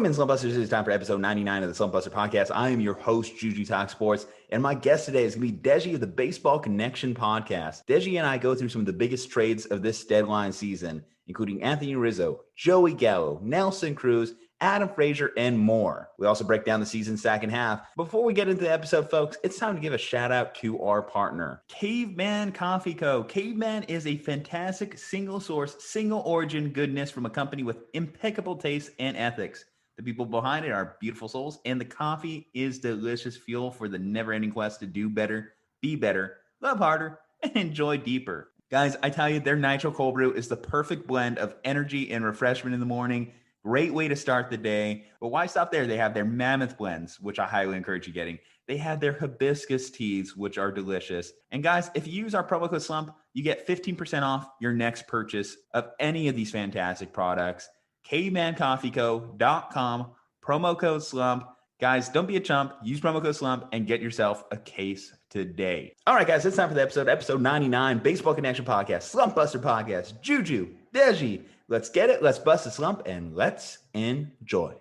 Welcome in, Slumpbusters. It's time for episode 99 of the Slumpbuster podcast. I am your host, Ju-Ju Talk Sports, and my guest today is going to be Deji of the Baseball Connection podcast. Deji and I go through some of the biggest trades of this deadline season, including Anthony Rizzo, Joey Gallo, Nelson Cruz, Adam Frazier, and more. We also break down the season's second half. Before we get into the episode, folks, it's time to give a shout out to our partner, Caveman Coffee Co. Caveman is a fantastic single source, single origin goodness from a company with impeccable taste and ethics. The people behind it are beautiful souls, and the coffee is delicious fuel for the never-ending quest to do better, be better, love harder, and enjoy deeper. Guys, I tell you, their Nitro Cold Brew is the perfect blend of energy and refreshment in the morning. Great way to start the day. But why stop there? They have their Mammoth blends, which I highly encourage you getting. They have their hibiscus teas, which are delicious. And guys, if you use our promo code SLUMP, you get 15% off your next purchase of any of these fantastic products. cavemancoffeeco.com, promo code SLUMP. Guys, don't be a chump. Use promo code SLUMP and get yourself a case today. All right, guys, it's time for the episode 99, Baseball Connection podcast, Slumpbuster podcast, Ju-Ju, Deji. Let's get it. Let's bust the slump and let's enjoy.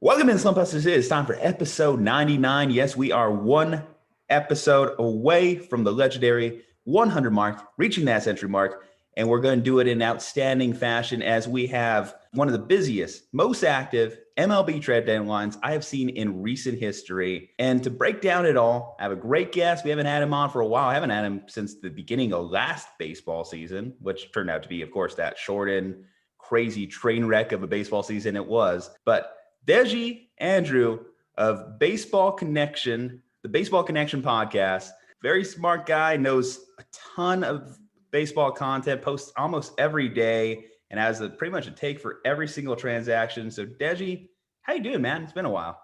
Welcome in, Slumpbusters. It is time for episode 99. Yes, we are one episode away from the legendary 100 mark, reaching that century mark. And we're going to do it in outstanding fashion as we have one of the busiest, most active MLB trade deadlines I have seen in recent history. And to break down it all, I have a great guest. We haven't had him on for a while. I haven't had him since the beginning of last baseball season, which turned out to be, of course, that shortened, crazy train wreck of a baseball season it was. But Deji Andrew of Baseball Connection, the Baseball Connection podcast, very smart guy, knows a ton of baseball content, posts almost every day, and has pretty much a take for every single transaction. So Deji, how you doing, man? It's been a while.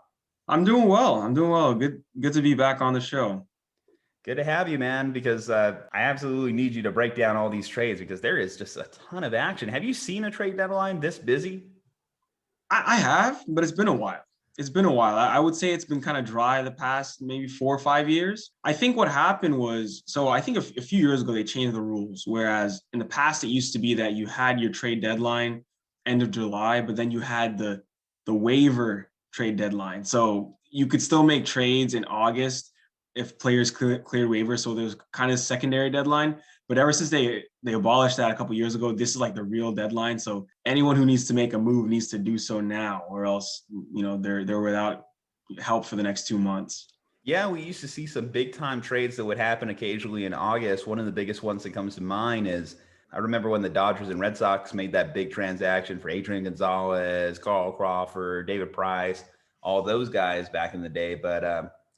I'm doing well. Good to be back on the show. Good to have you, man, because I absolutely need you to break down all these trades because there is just a ton of action. Have you seen a trade deadline this busy? I have, but it's been a while. I would say it's been kind of dry the past maybe 4 or 5 years. I think what happened was, so I think a few years ago, they changed the rules. Whereas in the past, it used to be that you had your trade deadline end of July, but then you had the waiver trade deadline. So you could still make trades in August if players clear waivers. So there's kind of secondary deadline. But ever since they abolished that a couple of years ago, this is like the real deadline. So anyone who needs to make a move needs to do so now, or else, they're without help for the next 2 months. Yeah, we used to see some big time trades that would happen occasionally in August. One of the biggest ones that comes to mind is, I remember when the Dodgers and Red Sox made that big transaction for Adrian Gonzalez, Carl Crawford, David Price, all those guys back in the day. But,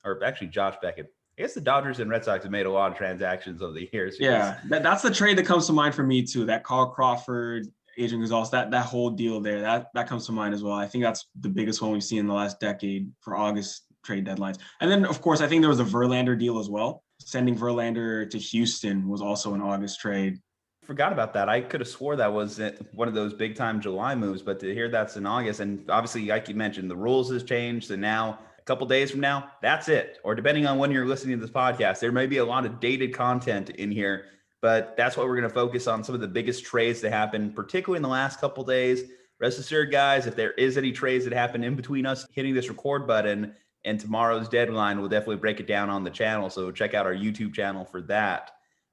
or actually Josh Beckett. I guess the Dodgers and Red Sox have made a lot of transactions over the years. Yeah, that's the trade that comes to mind for me too. That Carl Crawford, Adrian Gonzalez, that whole deal there, that comes to mind as well. I think that's the biggest one we've seen in the last decade for August trade deadlines. And then, of course, I think there was a Verlander deal as well. Sending Verlander to Houston was also an August trade. Forgot about that. I could have swore that was one of those big time July moves, but to hear that's in August, and obviously, like you mentioned, the rules has changed, and now a couple days from now, that's it. Or depending on when you're listening to this podcast, there may be a lot of dated content in here, but that's what we're going to focus on, some of the biggest trades that happened, particularly in the last couple days. Rest assured, guys, if there is any trades that happen in between us hitting this record button and tomorrow's deadline, we'll definitely break it down on the channel. So check out our YouTube channel for that.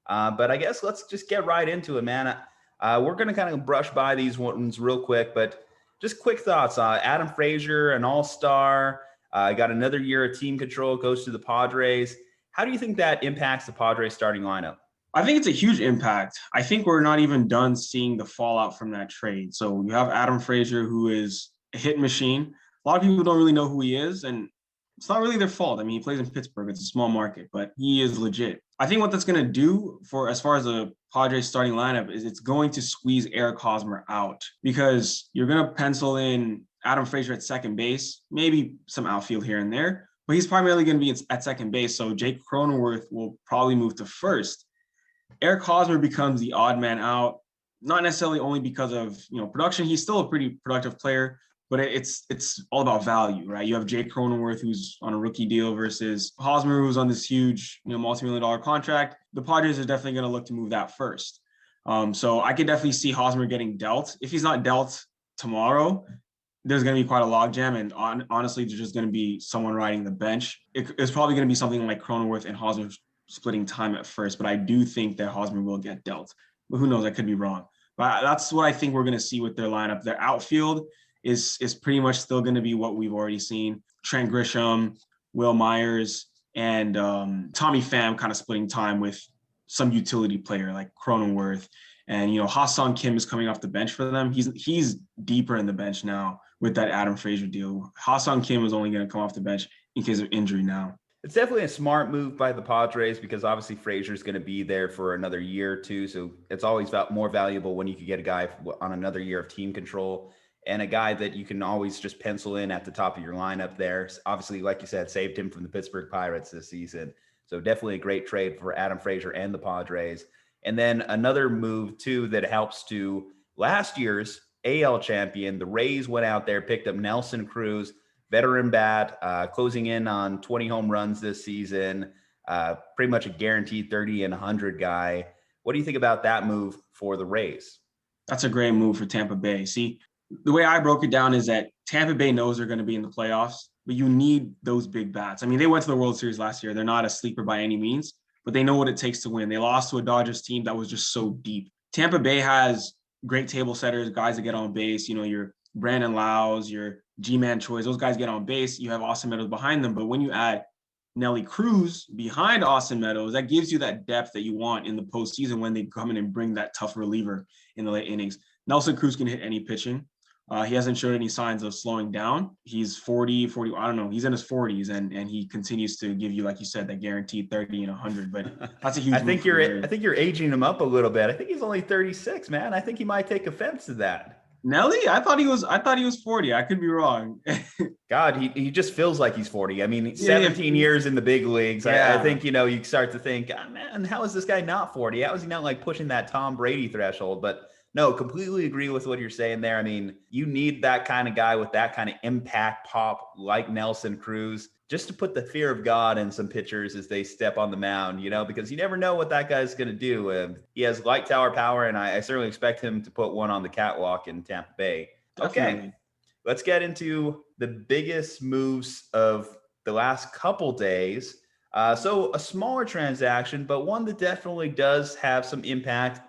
But I guess let's just get right into it, man. We're going to kind of brush by these ones real quick, but just quick thoughts. Adam Frazier, an all-star, got another year of team control, goes to the Padres. How do you think that impacts the Padres starting lineup? I think it's a huge impact. I think we're not even done seeing the fallout from that trade. So you have Adam Frazier, who is a hit machine. A lot of people don't really know who he is, and it's not really their fault. I mean, he plays in Pittsburgh. It's a small market, but he is legit. I think what that's going to do for as far as the Padres starting lineup is it's going to squeeze Eric Hosmer out, because you're going to pencil in Adam Frazier at second base, maybe some outfield here and there, but he's primarily going to be at second base. So Jake Cronenworth will probably move to first. Eric Hosmer becomes the odd man out, not necessarily only because of production. He's still a pretty productive player, but it's all about value, right? You have Jake Cronenworth, who's on a rookie deal, versus Hosmer, who's on this huge, multi-million-dollar contract. The Padres are definitely going to look to move that first. So I could definitely see Hosmer getting dealt. If he's not dealt tomorrow, there's going to be quite a logjam, and honestly, there's just going to be someone riding the bench. It's probably going to be something like Cronenworth and Hosmer splitting time at first, but I do think that Hosmer will get dealt. But who knows? I could be wrong. But that's what I think we're going to see with their lineup. Their outfield is pretty much still going to be what we've already seen. Trent Grisham, Will Myers, and Tommy Pham kind of splitting time with some utility player like Cronenworth. And, Ha-Seong Kim is coming off the bench for them. He's deeper in the bench now with that Adam Frazier deal. Ha-Seong Kim is only going to come off the bench in case of injury now. It's definitely a smart move by the Padres because obviously Frazier's going to be there for another year or two. So it's always more valuable when you could get a guy on another year of team control and a guy that you can always just pencil in at the top of your lineup there. Obviously, like you said, saved him from the Pittsburgh Pirates this season. So definitely a great trade for Adam Frazier and the Padres. And then another move, too, that helps to last year's AL champion. The Rays went out there, picked up Nelson Cruz, veteran bat, closing in on 20 home runs this season, pretty much a guaranteed 30 and 100 guy. What do you think about that move for the Rays? That's a great move for Tampa Bay. See, the way I broke it down is that Tampa Bay knows they're going to be in the playoffs, but you need those big bats. I mean, they went to the World Series last year. They're not a sleeper by any means, but they know what it takes to win. They lost to a Dodgers team that was just so deep. Tampa Bay has great table setters, guys that get on base. Your Brandon Lowe's, your G-Man Choice, those guys get on base. You have Austin Meadows behind them. But when you add Nelly Cruz behind Austin Meadows, that gives you that depth that you want in the postseason when they come in and bring that tough reliever in the late innings. Nelson Cruz can hit any pitching. He hasn't showed any signs of slowing down. He's 40, I don't know. He's in his 40s, and he continues to give you, like you said, that guaranteed 30 and 100. But that's a huge I think you're aging him up a little bit. I think he's only 36, man. I think he might take offense to that. Nelly? I thought he was 40. I could be wrong. God, he just feels like he's 40. I mean, 17 years in the big leagues. Yeah. I think, you start to think, oh, man, how is this guy not 40? How is he not like pushing that Tom Brady threshold? But no, completely agree with what you're saying there. I mean, you need that kind of guy with that kind of impact pop like Nelson Cruz just to put the fear of God in some pitchers as they step on the mound, because you never know what that guy's going to do. He has light tower power, and I certainly expect him to put one on the catwalk in Tampa Bay. Definitely. Okay, let's get into the biggest moves of the last couple days. So a smaller transaction, but one that definitely does have some impact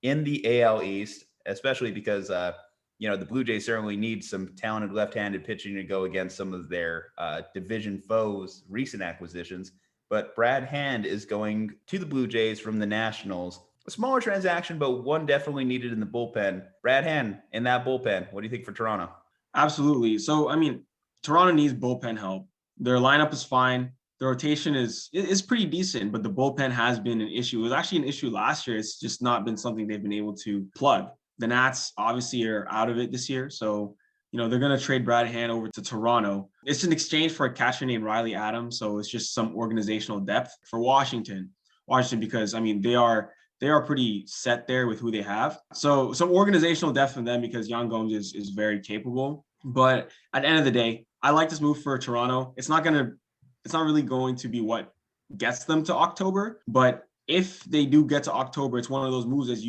in the AL East, especially because, the Blue Jays certainly need some talented left-handed pitching to go against some of their division foes, recent acquisitions. But Brad Hand is going to the Blue Jays from the Nationals. A smaller transaction, but one definitely needed in the bullpen. Brad Hand in that bullpen. What do you think for Toronto? Absolutely. So, I mean, Toronto needs bullpen help. Their lineup is fine. The rotation is pretty decent, but the bullpen has been an issue. It was actually an issue last year. It's just not been something they've been able to plug. The Nats obviously are out of it this year. So, they're going to trade Brad Hand over to Toronto. It's an exchange for a catcher named Riley Adams. So it's just some organizational depth for Washington, because, I mean, they are pretty set there with who they have. So some organizational depth from them because Yan Gomes is very capable. But at the end of the day, I like this move for Toronto. It's not really going to be what gets them to October. But if they do get to October, it's one of those moves, as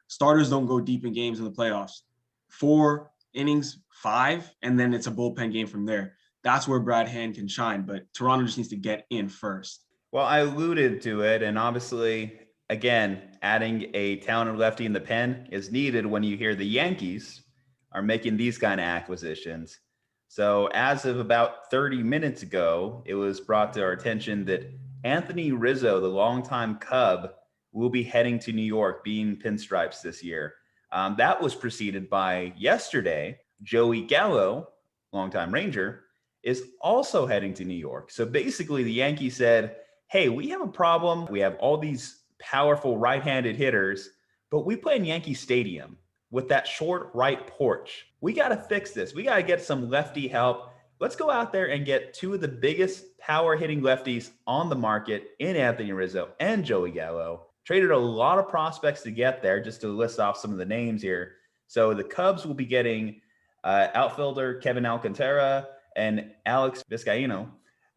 starters don't go deep in games in the playoffs. 4 innings, 5, and then it's a bullpen game from there. That's where Brad Hand can shine, but Toronto just needs to get in first. Well, I alluded to it, and obviously, again, adding a talented lefty in the pen is needed when you hear the Yankees are making these kind of acquisitions. So as of about 30 minutes ago, it was brought to our attention that Anthony Rizzo, the longtime Cub, will be heading to New York, being pinstripes this year. That was preceded by yesterday, Joey Gallo, longtime Ranger, is also heading to New York. So basically the Yankees said, hey, we have a problem. We have all these powerful right-handed hitters, but we play in Yankee Stadium with that short right porch. We got to fix this. We got to get some lefty help. Let's go out there and get 2 of the biggest power-hitting lefties on the market in Anthony Rizzo and Joey Gallo. Traded a lot of prospects to get there, just to list off some of the names here. So the Cubs will be getting outfielder Kevin Alcantara, and Alex Vizcaino.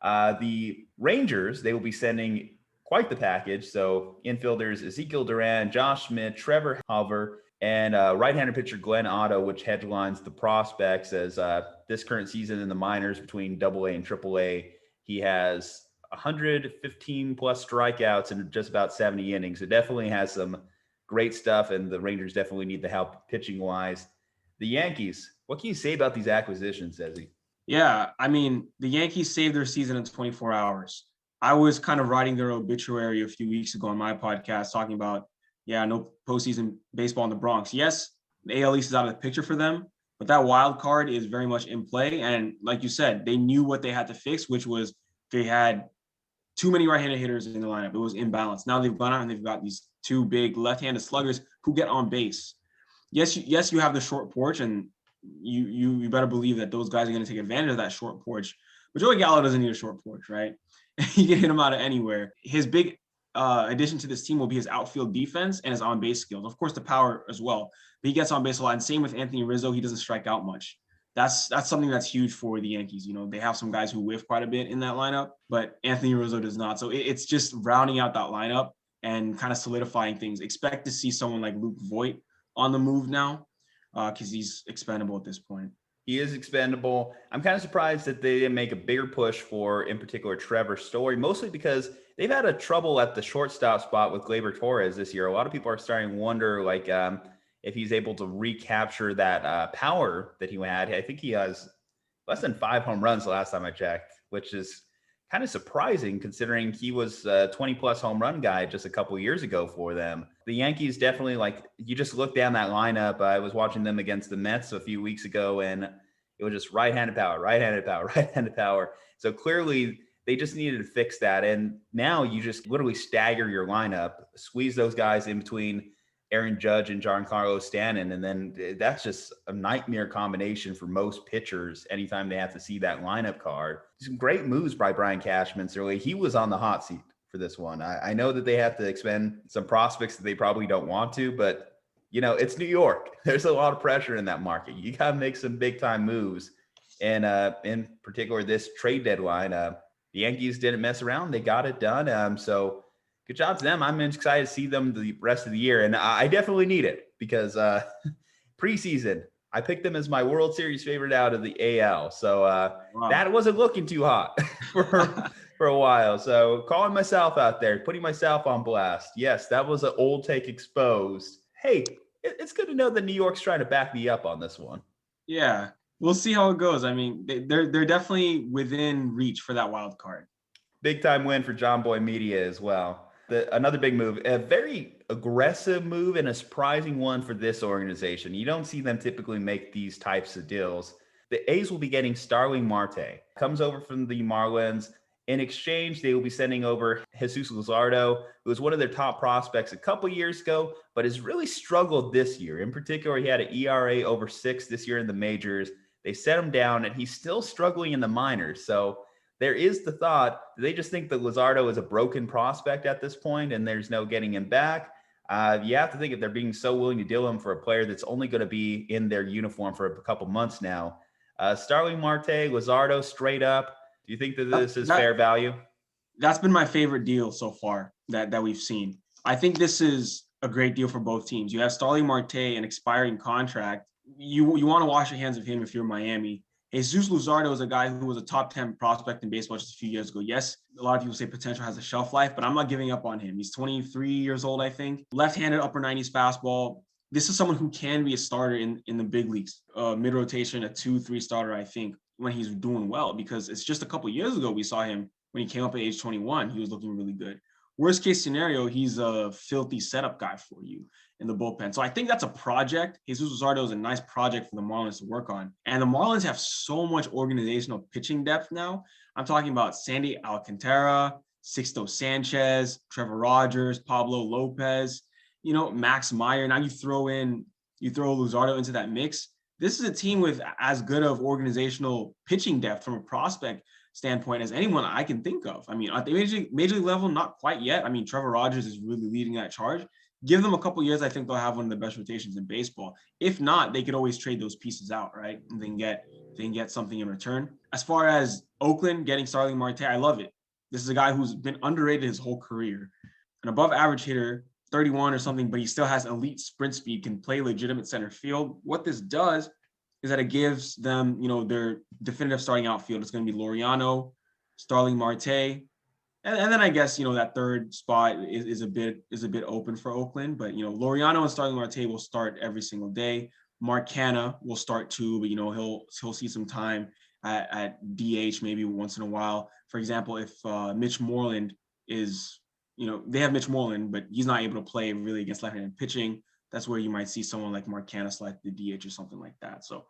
The Rangers, they will be sending quite the package. So infielders Ezekiel Duran, Josh Smith, Trevor Hauver, and right-handed pitcher Glenn Otto, which headlines the prospects as this current season in the minors between AA and AAA, he has 115 plus strikeouts in just about 70 innings. It definitely has some great stuff, and the Rangers definitely need the help pitching-wise. The Yankees, what can you say about these acquisitions, Desi? Yeah, I mean, the Yankees saved their season in 24 hours. I was kind of writing their obituary a few weeks ago on my podcast talking about, yeah, no postseason baseball in the Bronx. Yes, the AL East is out of the picture for them, but that wild card is very much in play. And like you said, they knew what they had to fix, which was they had too many right-handed hitters in the lineup. It was imbalanced. Now they've gone out and they've got these two big left-handed sluggers who get on base. Yes, you have the short porch, and you better believe that those guys are going to take advantage of that short porch. But Joey Gallo doesn't need a short porch, right? You can hit him out of anywhere. His big addition to this team will be his outfield defense and his on-base skills. Of course, the power as well. But he gets on base a lot. And same with Anthony Rizzo. He doesn't strike out much. That's something that's huge for the Yankees. You know, they have some guys who whiff quite a bit in that lineup, but Anthony Rizzo does not. So it's just rounding out that lineup and kind of solidifying things. Expect to see someone like Luke Voit on the move now because he's expendable at this point. He is expendable. I'm kind of surprised that they didn't make a bigger push for, in particular, Trevor Story, mostly because they've had a trouble at the shortstop spot with Gleyber Torres this year. A lot of people are starting to wonder, like, if he's able to recapture that power that he had. I think he has less than 5 home runs the last time I checked, which is kind of surprising considering he was a 20-plus home run guy just a couple years ago for them. The Yankees definitely, like, you just look down that lineup. I was watching them against the Mets a few weeks ago, and it was just right-handed power, right-handed power, right-handed power. So clearly they just needed to fix that. And now you just literally stagger your lineup, squeeze those guys in between Aaron Judge and Giancarlo Stanton. And then that's just a nightmare combination for most pitchers anytime they have to see that lineup card. Some great moves by Brian Cashman. Certainly, he was on the hot seat for this one. I know that they have to expend some prospects that they probably don't want to, but, you know, it's New York. There's a lot of pressure in that market. You got to make some big-time moves. And in particular, this trade deadline, the Yankees didn't mess around. They got it done. So good job to them. I'm excited to see them the rest of the year. And I definitely need it because preseason, I picked them as my World Series favorite out of the AL. So wow. That wasn't looking too hot for a while. So calling myself out there, putting myself on blast. Yes, that was an old take exposed. Hey, it's good to know that New York's trying to back me up on this one. Yeah, we'll see how it goes. I mean, they're definitely within reach for that wild card. Big time win for John Boy Media as well. Another big move, a very aggressive move and a surprising one for this organization. You don't see them typically make these types of deals. The A's will be getting Starling Marte. Comes over from the Marlins. In exchange, they will be sending over Jesus Luzardo, who was one of their top prospects a couple years ago, but has really struggled this year. In particular, he had an ERA over 6 this year in the majors. They set him down, and he's still struggling in the minors. So there is the thought, they just think that Luzardo is a broken prospect at this point, and there's no getting him back. You have to think if they're being so willing to deal him for a player that's only going to be in their uniform for a couple months now. Starling Marte, Luzardo, straight up. Do you think that this is fair value? That's been my favorite deal so far that we've seen. I think this is a great deal for both teams. You have Starling Marte, an expiring contract. You want to wash your hands of him if you're Miami. Jesus Luzardo is a guy who was a top 10 prospect in baseball just a few years ago. Yes, a lot of people say potential has a shelf life, but I'm not giving up on him. He's 23 years old, I think. Left-handed upper 90s fastball. This is someone who can be a starter in the big leagues. Mid-rotation, a 2-3 starter, I think, when he's doing well, because it's just a couple years ago we saw him when he came up at age 21. He was looking really good. Worst case scenario, he's a filthy setup guy for you in the bullpen. So I think that's a project. Jesus Luzardo is a nice project for the Marlins to work on. And the Marlins have so much organizational pitching depth now. I'm talking about Sandy Alcantara, Sixto Sanchez, Trevor Rogers, Pablo Lopez, Max Meyer. Now you throw Luzardo into that mix. This is a team with as good of organizational pitching depth from a prospect standpoint as anyone I can think of. I mean, at the major league level, not quite yet. I mean, Trevor Rogers is really leading that charge. Give them a couple years, I think they'll have one of the best rotations in baseball. If not, they could always trade those pieces out, right? And then get something in return. As far as Oakland getting Starling Marte, I love it. This is a guy who's been underrated his whole career, an above average hitter, 31 or something, but he still has elite sprint speed, can play legitimate center field. What this does is that it gives them, their definitive starting outfield. It's going to be Laureano, Starling Marte, and then I guess that third spot is a bit open for Oakland, but Laureano and Starling Marte will start every single day. Mark Canha will start too, but he'll see some time at DH maybe once in a while. For example, if Mitch Moreland is, they have Mitch Moreland, but he's not able to play really against left-handed pitching. That's where you might see someone like Mark Canha slide the DH or something like that. So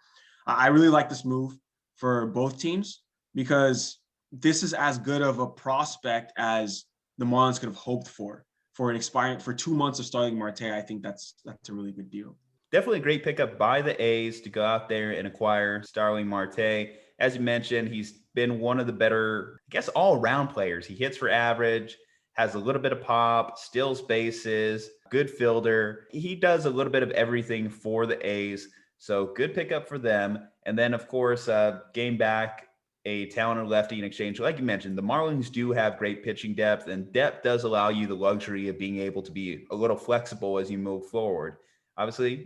I really like this move for both teams because this is as good of a prospect as the Marlins could have hoped for an expiring for 2 months of Starling Marte. I think that's a really good deal. Definitely a great pickup by the A's to go out there and acquire Starling Marte. As you mentioned, he's been one of the better, I guess, all-around players. He hits for average, has a little bit of pop, steals bases, good fielder. He does a little bit of everything for the A's. So good pickup for them. And then, of course, gain back a talented lefty in exchange. Like you mentioned, the Marlins do have great pitching depth, and depth does allow you the luxury of being able to be a little flexible as you move forward. Obviously,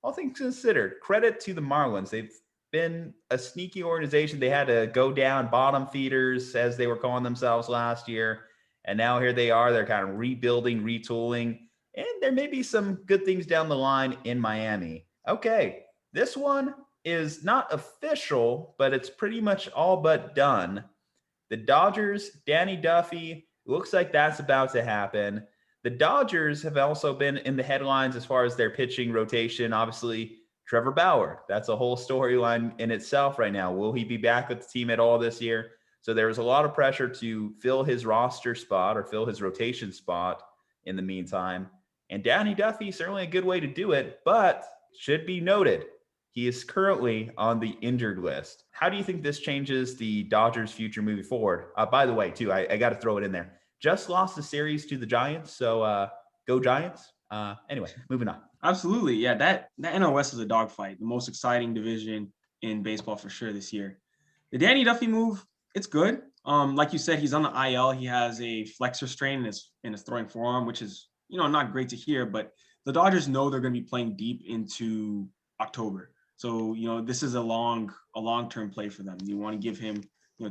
all things considered, credit to the Marlins. They've been a sneaky organization. They had to go down bottom feeders, as they were calling themselves last year. And now here they are. They're kind of rebuilding, retooling, and there may be some good things down the line in Miami. Okay, this one is not official, but it's pretty much all but done. The Dodgers, Danny Duffy, looks like that's about to happen. The Dodgers have also been in the headlines as far as their pitching rotation. Obviously, Trevor Bauer, that's a whole storyline in itself right now. Will he be back with the team at all this year? So there was a lot of pressure to fill his roster spot or fill his rotation spot in the meantime. And Danny Duffy, certainly a good way to do it, but should be noted, he is currently on the injured list. How do you think this changes the Dodgers' future moving forward? By the way, too, I got to throw it in there. Just lost the series to the Giants, so go Giants. Anyway, moving on. Absolutely, yeah. That NL West is a dogfight, the most exciting division in baseball for sure this year. The Danny Duffy move, it's good. Like you said, he's on the IL. He has a flexor strain in his throwing forearm, which is not great to hear. But the Dodgers know they're going to be playing deep into October. So, this is a long-term play for them. You want to give him,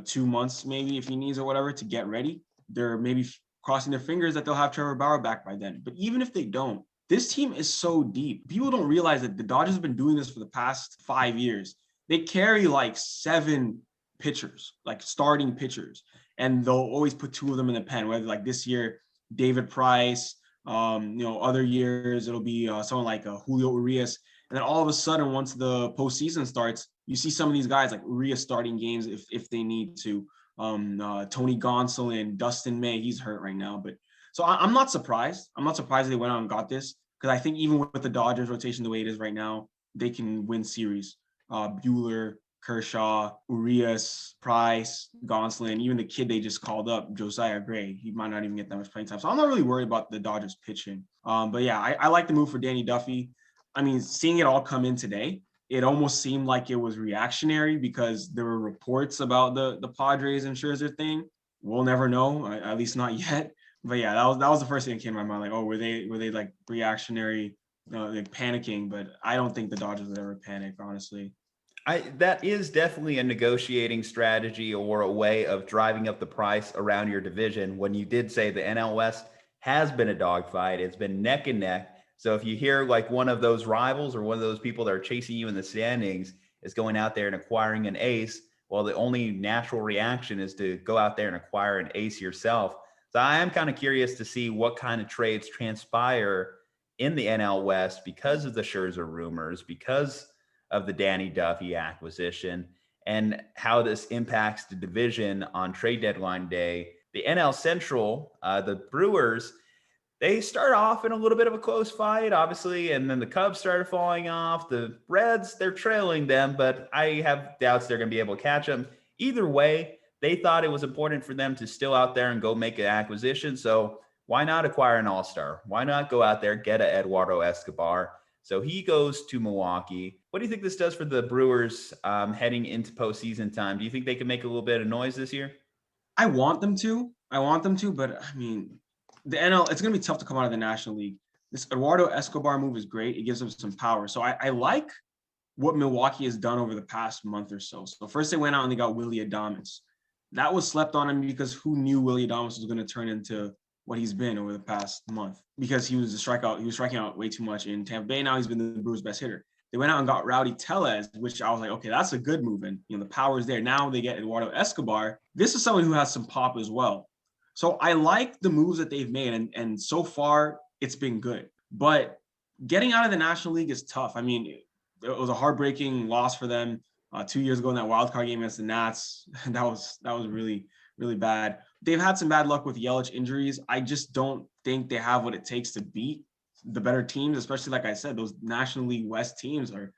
2 months maybe if he needs or whatever to get ready. They're maybe crossing their fingers that they'll have Trevor Bauer back by then. But even if they don't, this team is so deep. People don't realize that the Dodgers have been doing this for the past 5 years. They carry like 7 pitchers, like starting pitchers, and they'll always put 2 of them in the pen, whether like this year, David Price, other years, it'll be someone like Julio Urias. And then all of a sudden, once the postseason starts, you see some of these guys like Urias starting games if they need to. Tony Gonsolin, Dustin May, he's hurt right now. But so I'm not surprised. I'm not surprised they went out and got this because I think even with the Dodgers rotation the way it is right now, they can win series. Buehler, Kershaw, Urias, Price, Gonsolin, even the kid they just called up, Josiah Gray, he might not even get that much playing time. So I'm not really worried about the Dodgers pitching. But yeah, I like the move for Danny Duffy. I mean, seeing it all come in today, it almost seemed like it was reactionary because there were reports about the Padres and Scherzer thing. We'll never know, at least not yet. But yeah, that was the first thing that came to my mind. Like, oh, were they like reactionary, like panicking? But I don't think the Dodgers would ever panic, honestly. That is definitely a negotiating strategy or a way of driving up the price around your division. When you did say the NL West has been a dogfight, it's been neck and neck. So if you hear like one of those rivals or one of those people that are chasing you in the standings is going out there and acquiring an ace, well, the only natural reaction is to go out there and acquire an ace yourself. So I am kind of curious to see what kind of trades transpire in the NL West because of the Scherzer rumors, because of the Danny Duffy acquisition, and how this impacts the division on trade deadline day. The NL Central, the Brewers, they start off in a little bit of a close fight, obviously, and then the Cubs started falling off. The Reds, they're trailing them, but I have doubts they're going to be able to catch them. Either way, they thought it was important for them to still out there and go make an acquisition. So why not acquire an all-star? Why not go out there, get a Eduardo Escobar? So he goes to Milwaukee. What do you think this does for the Brewers heading into postseason time? Do you think they can make a little bit of noise this year? I want them to. But I mean, the NL, it's going to be tough to come out of the National League. This Eduardo Escobar move is great. It gives them some power. So I like what Milwaukee has done over the past month or so. So first they went out and they got Willy Adames. That was slept on him because who knew Willy Adames was going to turn into what he's been over the past month, because he was striking out way too much in Tampa Bay. Now he's been the Brewers' best hitter. They went out and got Rowdy Tellez, which I was like, okay, that's a good move. And the power is there. Now they get Eduardo Escobar. This is someone who has some pop as well. So I like the moves that they've made, and so far it's been good. But getting out of the National League is tough. I mean, it was a heartbreaking loss for them 2 years ago in that wild card game against the Nats. That was really, really bad. They've had some bad luck with Yelich injuries. I just don't think they have what it takes to beat the better teams, especially, like I said, those National League West teams they're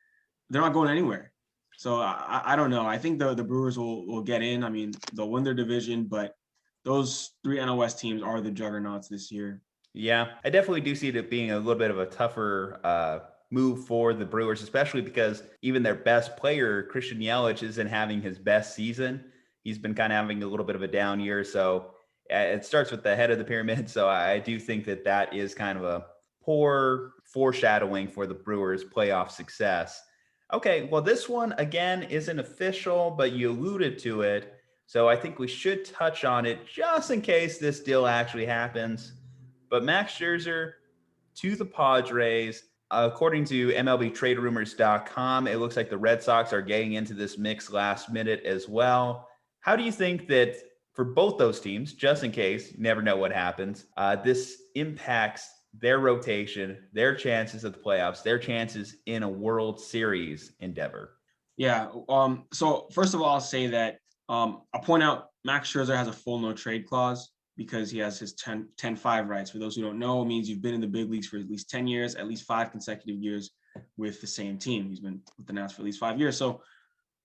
not going anywhere. So I don't know. I think the Brewers will get in. I mean, they'll win their division, but those three NL West teams are the juggernauts this year. Yeah, I definitely do see it being a little bit of a tougher move for the Brewers, especially because even their best player, Christian Yelich, isn't having his best season. He's been kind of having a little bit of a down year. So it starts with the head of the pyramid. So I do think that is kind of a poor foreshadowing for the Brewers' playoff success. Okay, well, this one, again, isn't official, but you alluded to it. So I think we should touch on it just in case this deal actually happens. But Max Scherzer to the Padres. According to MLBTradeRumors.com, it looks like the Red Sox are getting into this mix last minute as well. How do you think that for both those teams, just in case, you never know what happens, this impacts their rotation, their chances of the playoffs, their chances in a World Series endeavor? Yeah. So first of all, I'll say that I'll point out Max Scherzer has a full no trade clause because he has his 10-5 rights. For those who don't know, it means you've been in the big leagues for at least 10 years, at least 5 consecutive years with the same team. He's been with the Nats for at least 5 years. So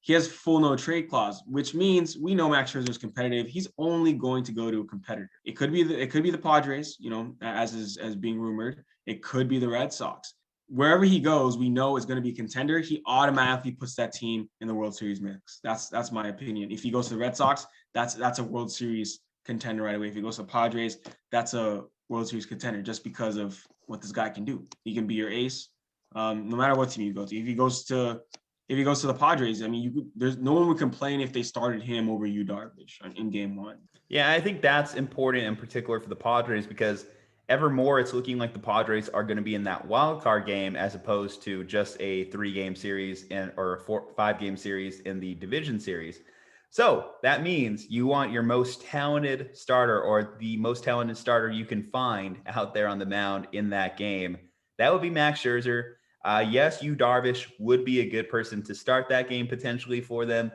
he has full no trade clause, which means we know Max Scherzer is competitive. He's only going to go to a competitor. It could be the Padres, as being rumored. It could be the Red Sox. Wherever he goes, we know it's going to be a contender. He automatically puts that team in the World Series mix. That's my opinion. If he goes to the Red Sox, that's a World Series contender right away. If he goes to the Padres, that's a World Series contender just because of what this guy can do. He can be your ace, no matter what team you go to. If he goes to the Padres, I mean, there's no one would complain if they started him over Yu Darvish in Game 1. Yeah, I think that's important in particular for the Padres because ever more it's looking like the Padres are going to be in that wild card game as opposed to just a 3-game series or a 5-game series in the division series. So that means you want your most talented starter or the most talented starter you can find out there on the mound in that game. That would be Max Scherzer. Yes, Yu Darvish would be a good person to start that game potentially for them,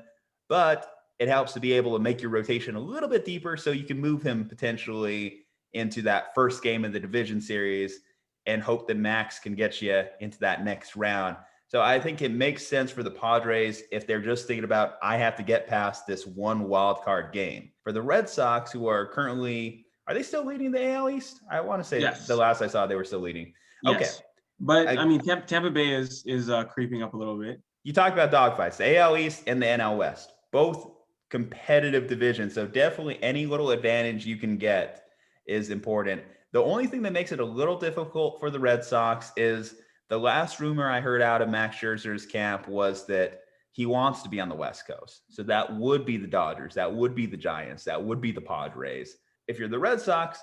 but it helps to be able to make your rotation a little bit deeper so you can move him potentially into that first game of the division series and hope that Max can get you into that next round. So I think it makes sense for the Padres if they're just thinking about, I have to get past this one wild card game. For the Red Sox, who are currently, are they still leading the AL East? I want to say yes. The last I saw, they were still leading. Yes. Okay. But I mean, Tampa Bay is creeping up a little bit. You talked about dogfights, the AL East and the NL West, both competitive divisions. So definitely any little advantage you can get is important. The only thing that makes it a little difficult for the Red Sox is the last rumor I heard out of Max Scherzer's camp was that he wants to be on the West Coast. So that would be the Dodgers. That would be the Giants. That would be the Padres. If you're the Red Sox,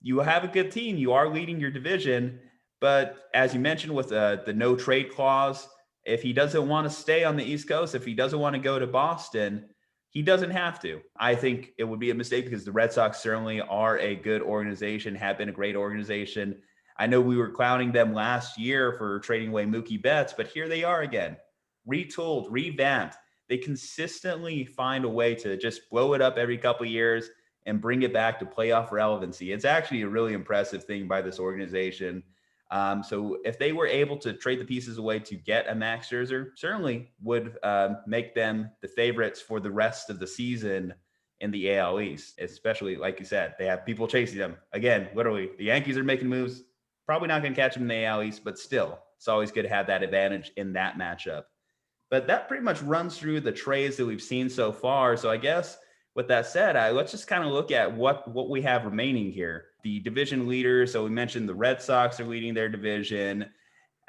you have a good team. You are leading your division. But as you mentioned with the no trade clause, if he doesn't want to stay on the East Coast, if he doesn't want to go to Boston, he doesn't have to. I think it would be a mistake because the Red Sox certainly are a good organization, have been a great organization. I know we were clowning them last year for trading away Mookie Betts, but here they are again, retooled, revamped. They consistently find a way to just blow it up every couple of years and bring it back to playoff relevancy. It's actually a really impressive thing by this organization. So if they were able to trade the pieces away to get a Max Scherzer, certainly would make them the favorites for the rest of the season in the AL East, especially like you said, they have people chasing them. Again, literally, the Yankees are making moves. Probably not going to catch them in the AL East, but still, it's always good to have that advantage in that matchup. But that pretty much runs through the trades that we've seen so far. So I guess with that said, let's just kind of look at what we have remaining here. The division leaders. So we mentioned the Red Sox are leading their division.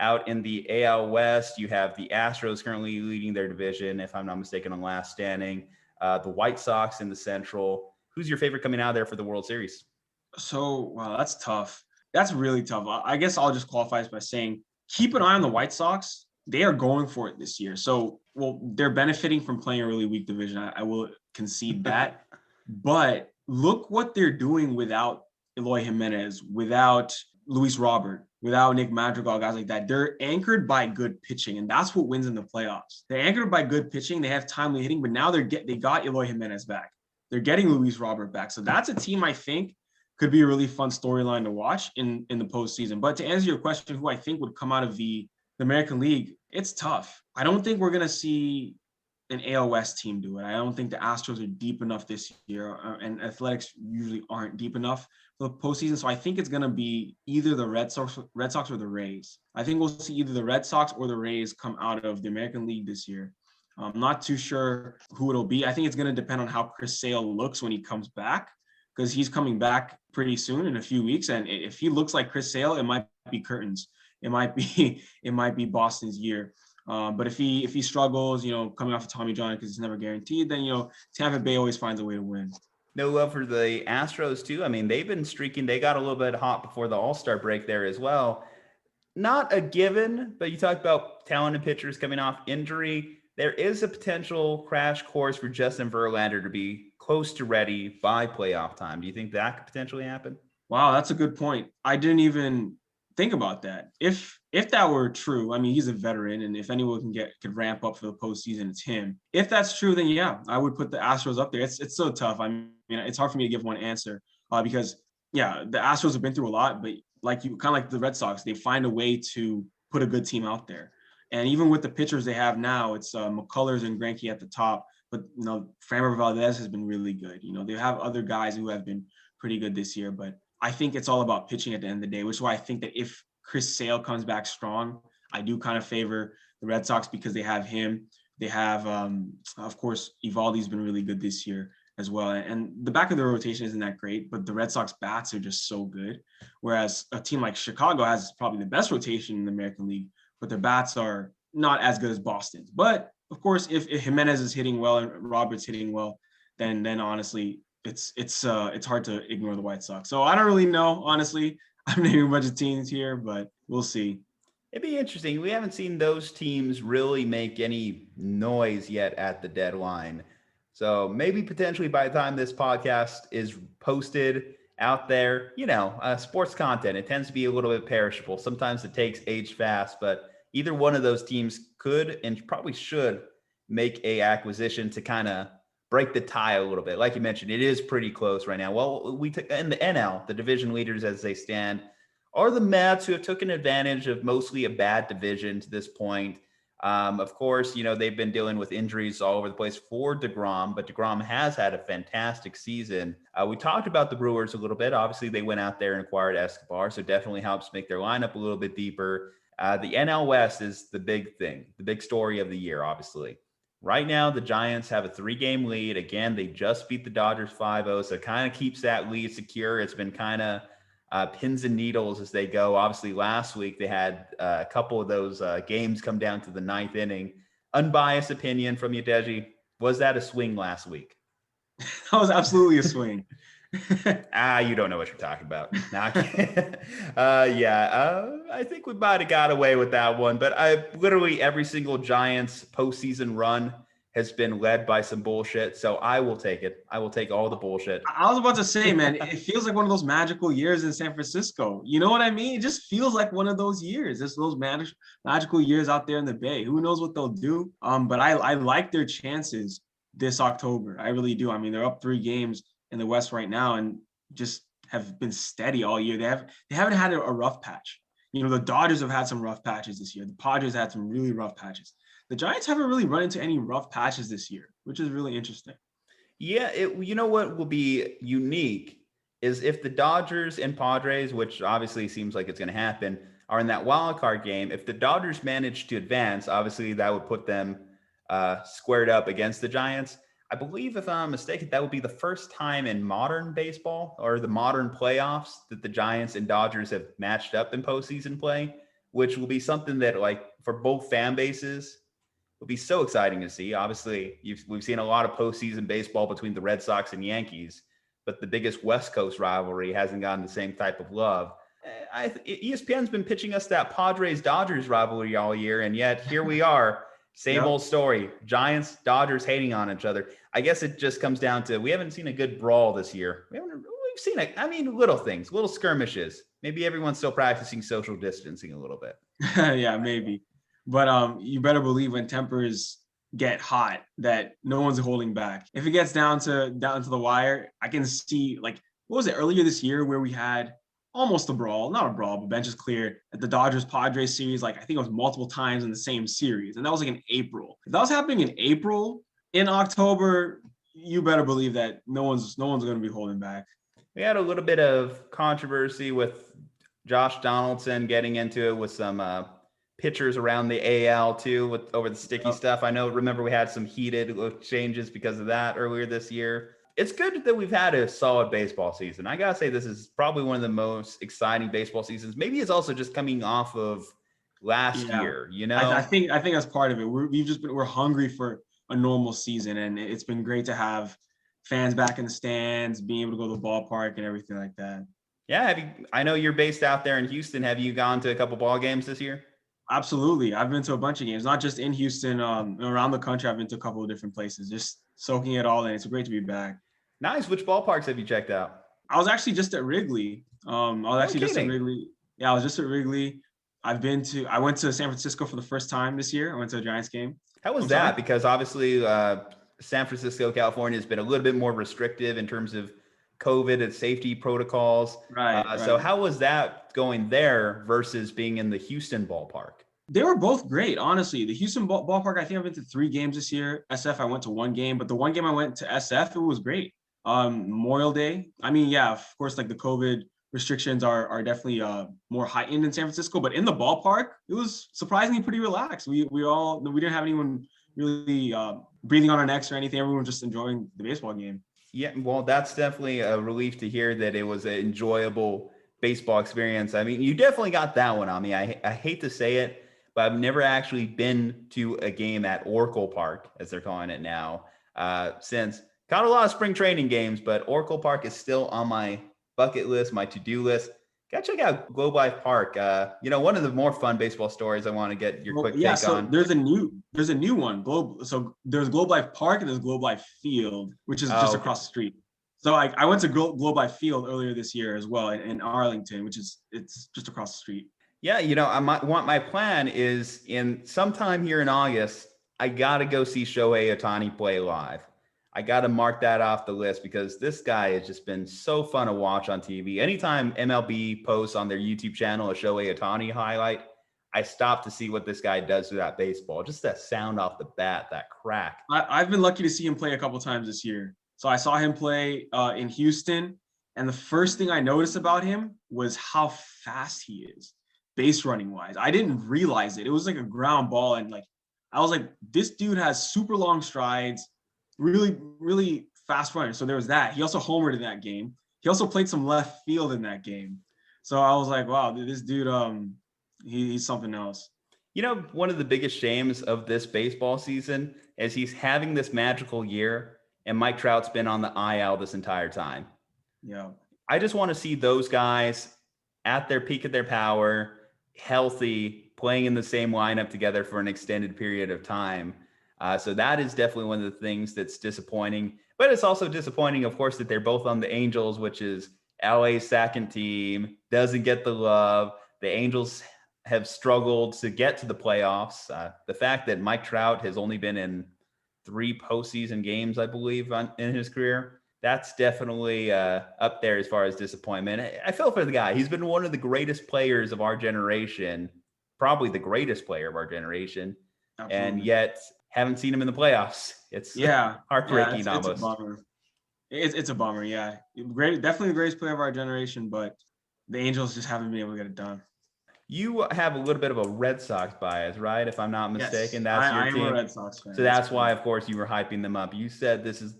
Out in the AL West, you have the Astros currently leading their division, if I'm not mistaken, on last standing. The White Sox in the Central. Who's your favorite coming out of there for the World Series? So, wow, that's tough. That's really tough. I guess I'll just qualify this by saying keep an eye on the White Sox. They are going for it this year. So, well, they're benefiting from playing a really weak division. I will concede that. But look what they're doing without Eloy Jimenez, without Luis Robert, without Nick Madrigal, guys like that. They're anchored by good pitching, and that's what wins in the playoffs. They're anchored by good pitching. They have timely hitting, but now they got Eloy Jimenez back. They're getting Luis Robert back. So that's a team I think could be a really fun storyline to watch in the postseason. But to answer your question, who I think would come out of the American League, it's tough. I don't think we're going to see an AL West team do it. I don't think the Astros are deep enough this year, and Athletics usually aren't deep enough for the postseason. So I think it's going to be either the Red Sox or the Rays. I think we'll see either the Red Sox or the Rays come out of the American League this year. I'm not too sure who it'll be. I think it's going to depend on how Chris Sale looks when he comes back, because he's coming back pretty soon in a few weeks. And if he looks like Chris Sale, it might be curtains. It might be Boston's year. But if he struggles, coming off of Tommy John, because it's never guaranteed, then, Tampa Bay always finds a way to win. No love for the Astros too. I mean, they've been streaking. They got a little bit hot before the All-Star break there as well. Not a given, but you talked about talented pitchers coming off injury. There is a potential crash course for Justin Verlander to be close to ready by playoff time. Do you think that could potentially happen? Wow, that's a good point. I didn't even think about that. If that were true, I mean, he's a veteran, and if anyone could ramp up for the postseason, it's him. If that's true, then yeah, I would put the Astros up there. It's so tough. I mean, it's hard for me to give one answer because yeah, the Astros have been through a lot, but kind of like the Red Sox, they find a way to put a good team out there. And even with the pitchers they have now, it's McCullers and Greinke at the top, but Framber Valdez has been really good. They have other guys who have been pretty good this year, but I think it's all about pitching at the end of the day, which is why I think that if Chris Sale comes back strong, I do kind of favor the Red Sox because they have him. They have, of course, Eovaldi's been really good this year as well. And the back of the rotation isn't that great, but the Red Sox bats are just so good. Whereas a team like Chicago has probably the best rotation in the American League, but their bats are not as good as Boston's. But of course, if Jimenez is hitting well and Robert's hitting well, then honestly, it's hard to ignore the White Sox. So I don't really know, honestly. I'm naming a bunch of teams here, but we'll see. It'd be interesting. We haven't seen those teams really make any noise yet at the deadline. So maybe potentially by the time this podcast is posted out there, sports content, it tends to be a little bit perishable. Sometimes it takes age fast, but either one of those teams could and probably should make a acquisition to kind of break the tie a little bit. Like you mentioned, it is pretty close right now. Well, we took in the NL, the division leaders as they stand are the Mets, who have taken advantage of mostly a bad division to this point. Of course, they've been dealing with injuries all over the place for DeGrom, but DeGrom has had a fantastic season. We talked about the Brewers a little bit. Obviously, they went out there and acquired Escobar, so definitely helps make their lineup a little bit deeper. The NL West is the big thing, the big story of the year, obviously. Right now, the Giants have a 3-game lead. Again, they just beat the Dodgers 5-0, so it kind of keeps that lead secure. It's been kind of pins and needles as they go. Obviously, last week they had a couple of those games come down to the 9th inning. Unbiased opinion from you, Deji. Was that a swing last week? That was absolutely a swing. You don't know what you're talking about. I think we might have got away with that one, but literally every single Giants postseason run has been led by some bullshit. So I will take it. I will take all the bullshit. I was about to say, man, it feels like one of those magical years in San Francisco. You know what I mean? It just feels like one of those years. It's those magical years out there in the Bay. Who knows what they'll do? But I like their chances this October. I really do. I mean, they're up 3 games in the West right now and just have been steady all year. They haven't had a rough patch. The Dodgers have had some rough patches this year. The Padres had some really rough patches. The Giants haven't really run into any rough patches this year, which is really interesting. Yeah, you know what will be unique is if the Dodgers and Padres, which obviously seems like it's going to happen, are in that wild card game. If the Dodgers manage to advance, obviously that would put them squared up against the Giants. I believe, if I'm mistaken, that would be the first time in modern baseball or the modern playoffs that the Giants and Dodgers have matched up in postseason play, which will be something that, like, for both fan bases, will be so exciting to see. Obviously, we've seen a lot of postseason baseball between the Red Sox and Yankees, but the biggest West Coast rivalry hasn't gotten the same type of love. ESPN's been pitching us that Padres-Dodgers rivalry all year, and yet here we are. Same old story. Giants, Dodgers hating on each other. I guess it just comes down to we haven't seen a good brawl this year. We've seen little things, little skirmishes. Maybe everyone's still practicing social distancing a little bit. Yeah, maybe. But you better believe when tempers get hot that no one's holding back. If it gets down to the wire, I can see, like, what was it earlier this year where we had almost a brawl, not a brawl, but benches cleared at the Dodgers Padres series. Like, I think it was multiple times in the same series. And that was like in April. If that was happening in April, in October, you better believe that no one's going to be holding back. We had a little bit of controversy with Josh Donaldson getting into it with some pitchers around the AL too, over the sticky stuff. Remember we had some heated exchanges because of that earlier this year. It's good that we've had a solid baseball season. I gotta say, this is probably one of the most exciting baseball seasons. Maybe it's also just coming off of last year, you know? I think that's part of it. We're hungry for a normal season, and it's been great to have fans back in the stands, being able to go to the ballpark and everything like that. Yeah, I know you're based out there in Houston. Have you gone to a couple ball games this year? Absolutely. I've been to a bunch of games, not just in Houston, around the country. I've been to a couple of different places, just soaking it all in. It's great to be back. Nice. Which ballparks have you checked out? I was actually just at Wrigley. I was just at Wrigley. Yeah, I was just at Wrigley. I went to San Francisco for the first time this year. I went to a Giants game. How was that? Because obviously San Francisco, California has been a little bit more restrictive in terms of COVID and safety protocols. Right. So how was that going there versus being in the Houston ballpark? They were both great, honestly. The Houston ballpark, I think I've been to 3 games this year. SF, I went to 1 game, but the 1 game I went to SF, it was great. Memorial Day. I mean, yeah, of course, like the COVID restrictions are definitely more heightened in San Francisco, but in the ballpark, it was surprisingly pretty relaxed. We didn't have anyone really breathing on our necks or anything. Everyone was just enjoying the baseball game. Yeah, well, that's definitely a relief to hear that it was an enjoyable baseball experience. I mean, you definitely got that one on me. I hate to say it, but I've never actually been to a game at Oracle Park, as they're calling it now, since caught a lot of spring training games, but Oracle Park is still on my bucket list, my to-do list. Gotta check out Globe Life Park. One of the more fun baseball stories I want to get your quick take on. There's a new one. So there's Globe Life Park and there's Globe Life Field, which is just across the street. So I went to Globe Life Field earlier this year as well in Arlington, it's just across the street. Yeah, my plan is in sometime here in August, I gotta go see Shohei Ohtani play live. I got to mark that off the list because this guy has just been so fun to watch on TV. Anytime MLB posts on their YouTube channel a Shohei Ohtani highlight, I stop to see what this guy does to that baseball. Just that sound off the bat, that crack. I've been lucky to see him play a couple times this year. So I saw him play in Houston, and the first thing I noticed about him was how fast he is, base running wise. I didn't realize it. It was like a ground ball, and I was like, this dude has super long strides. Really, really fast runner. So there was that. He also homered in that game. He also played some left field in that game. So I was like, wow, this dude, he's something else. One of the biggest shames of this baseball season is he's having this magical year, and Mike Trout's been on the IL this entire time. Yeah. I just want to see those guys at their peak of their power, healthy, playing in the same lineup together for an extended period of time. So that is definitely one of the things that's disappointing. But it's also disappointing, of course, that they're both on the Angels, which is LA's second team, doesn't get the love. The Angels have struggled to get to the playoffs. The fact that Mike Trout has only been in 3 postseason games, I believe, in his career, that's definitely up there as far as disappointment. I feel for the guy. He's been one of the greatest players of our generation, probably the greatest player of our generation. Absolutely. And yet haven't seen him in the playoffs. It's heartbreaking almost. It's a bummer. Yeah, great, definitely the greatest player of our generation, but the Angels just haven't been able to get it done. You have a little bit of a Red Sox bias, right? If I'm not mistaken, Yes, that's your I am a team. Red Sox fan. So that's why, of course, you were hyping them up. You said this is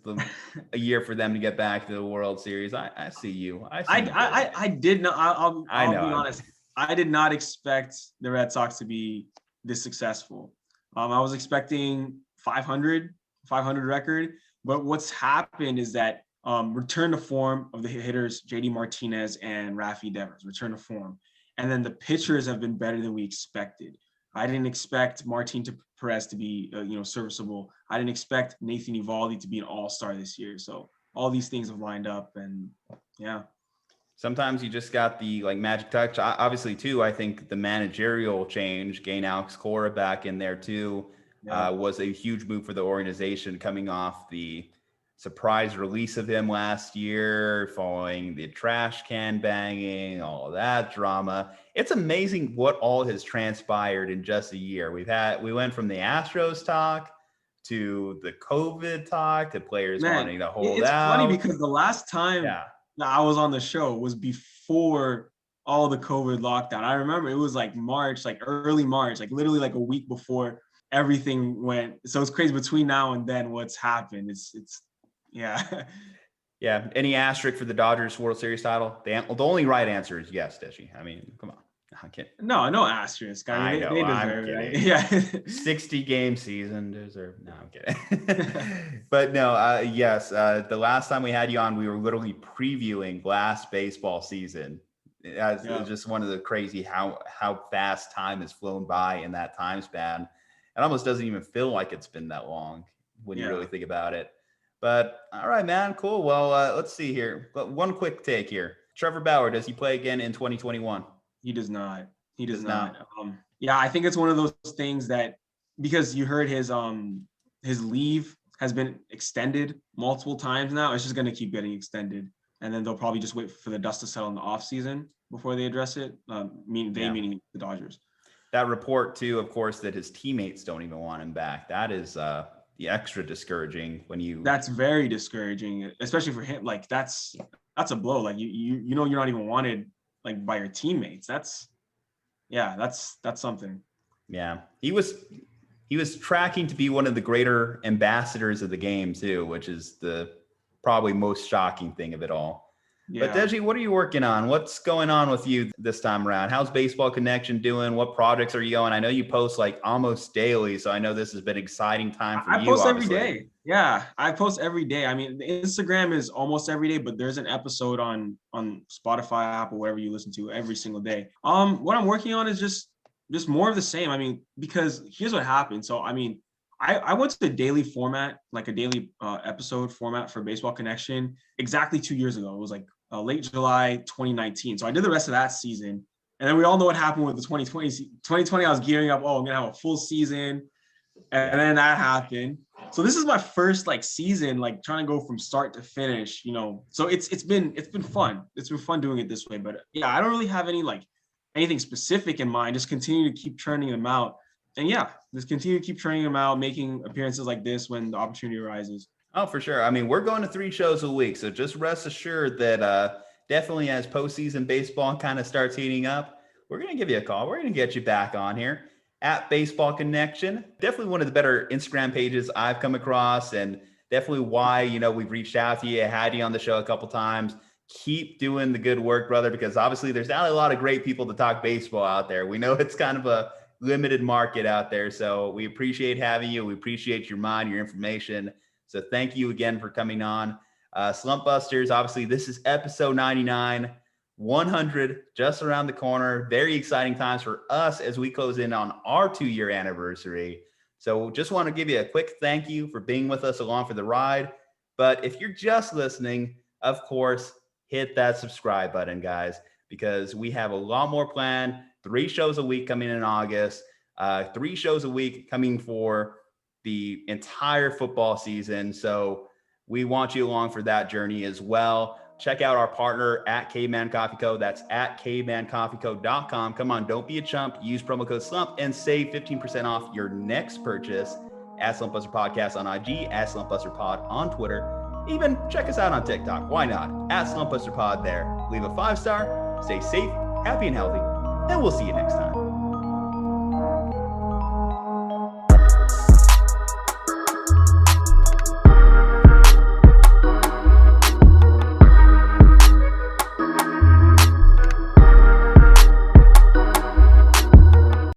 a year for them to get back to the World Series. I see you. I did not. I'll be know. honest. I did not expect the Red Sox to be this successful. I was expecting 500 record, but what's happened is that return to form of the hitters, JD Martinez and Rafi Devers, return to form. And then the pitchers have been better than we expected. I didn't expect Martin Perez to be, serviceable. I didn't expect Nathan Eovaldi to be an all-star this year. So all these things have lined up, and yeah. Sometimes you just got the magic touch. Obviously, too, I think the managerial change, getting Alex Cora back in there too, was a huge move for the organization, coming off the surprise release of him last year, following the trash can banging, all of that drama. It's amazing what all has transpired in just a year. We went from the Astros talk to the COVID talk to players wanting to hold it's out. Funny because the last time that I was on the show was before all the COVID lockdown. I remember it was like March, like early March, like literally like a week before everything went. So it's crazy between now and then what's happened. It's yeah. Yeah. Any asterisk for the Dodgers World Series title? The only right answer is yes, Deji. I mean, come on. I can't. No asterisk. I mean, they deserve it. Right? Yeah. 60-game season deserve. No, I'm kidding. But no, yes. The last time we had you on, we were literally previewing last baseball season. It was just one of the crazy how fast time has flown by in that time span. It almost doesn't even feel like it's been that long when you really think about it. But all right, man, cool. Well, let's see here. One quick take here. Trevor Bauer, does he play again in 2021? He does not. Yeah, I think it's one of those things that, because you heard his leave has been extended multiple times now, it's just going to keep getting extended. And then they'll probably just wait for the dust to settle in the offseason before they address it. Meaning the Dodgers. That report too, of course, that his teammates don't even want him back. That is the extra discouraging when you. That's very discouraging, especially for him. Like that's a blow. Like you know you're not even wanted like by your teammates. That's something. Yeah, he was tracking to be one of the greater ambassadors of the game too, which is the probably most shocking thing of it all. Yeah. But Deji, what are you working on? What's going on with you this time around? How's Baseball Connection doing? What projects are you going? I know you post like almost daily, so I know this has been an exciting time for you. I post every day. Yeah, I post every day. I mean, the Instagram is almost every day, but there's an episode on Spotify, Apple, wherever you listen to every single day. What I'm working on is just more of the same. I mean, because here's what happened. So, I mean, I went to the daily format, like a daily episode format for Baseball Connection exactly 2 years ago. It was like late July 2019. So I did the rest of that season. And then we all know what happened with the 2020. 2020, I was gearing up, I'm going to have a full season. And then that happened. So this is my first like season, like trying to go from start to finish, So it's been fun. It's been fun doing it this way. But yeah, I don't really have anything specific in mind. Just continue to keep churning them out. And yeah, just continue to keep churning them out, making appearances like this when the opportunity arises. Oh, for sure. I mean, we're going to 3 shows a week, so just rest assured that definitely as postseason baseball kind of starts heating up, we're going to give you a call. We're going to get you back on here at Baseball Connection. Definitely one of the better Instagram pages I've come across, and definitely why, we've reached out to you, had you on the show a couple times. Keep doing the good work, brother, because obviously there's not a lot of great people to talk baseball out there. We know it's kind of a limited market out there, so we appreciate having you. We appreciate your mind, your information. So thank you again for coming on. Slumpbusters, obviously, this is episode 99, 100, just around the corner. Very exciting times for us as we close in on our 2-year anniversary. So just want to give you a quick thank you for being with us along for the ride. But if you're just listening, of course, hit that subscribe button, guys, because we have a lot more planned. 3 shows a week coming in August, 3 shows a week coming for the entire football season. So we want you along for that journey as well. Check out our partner at Caveman Coffee Co. That's at cavemancoffeeco.com. Come on, don't be a chump. Use promo code SLUMP and save 15% off your next purchase at Slumpbuster Podcast on IG, at Slumpbuster Pod on Twitter. Even check us out on TikTok. Why not? At Slumpbuster Pod there. Leave a 5-star, stay safe, happy, and healthy, and we'll see you next time.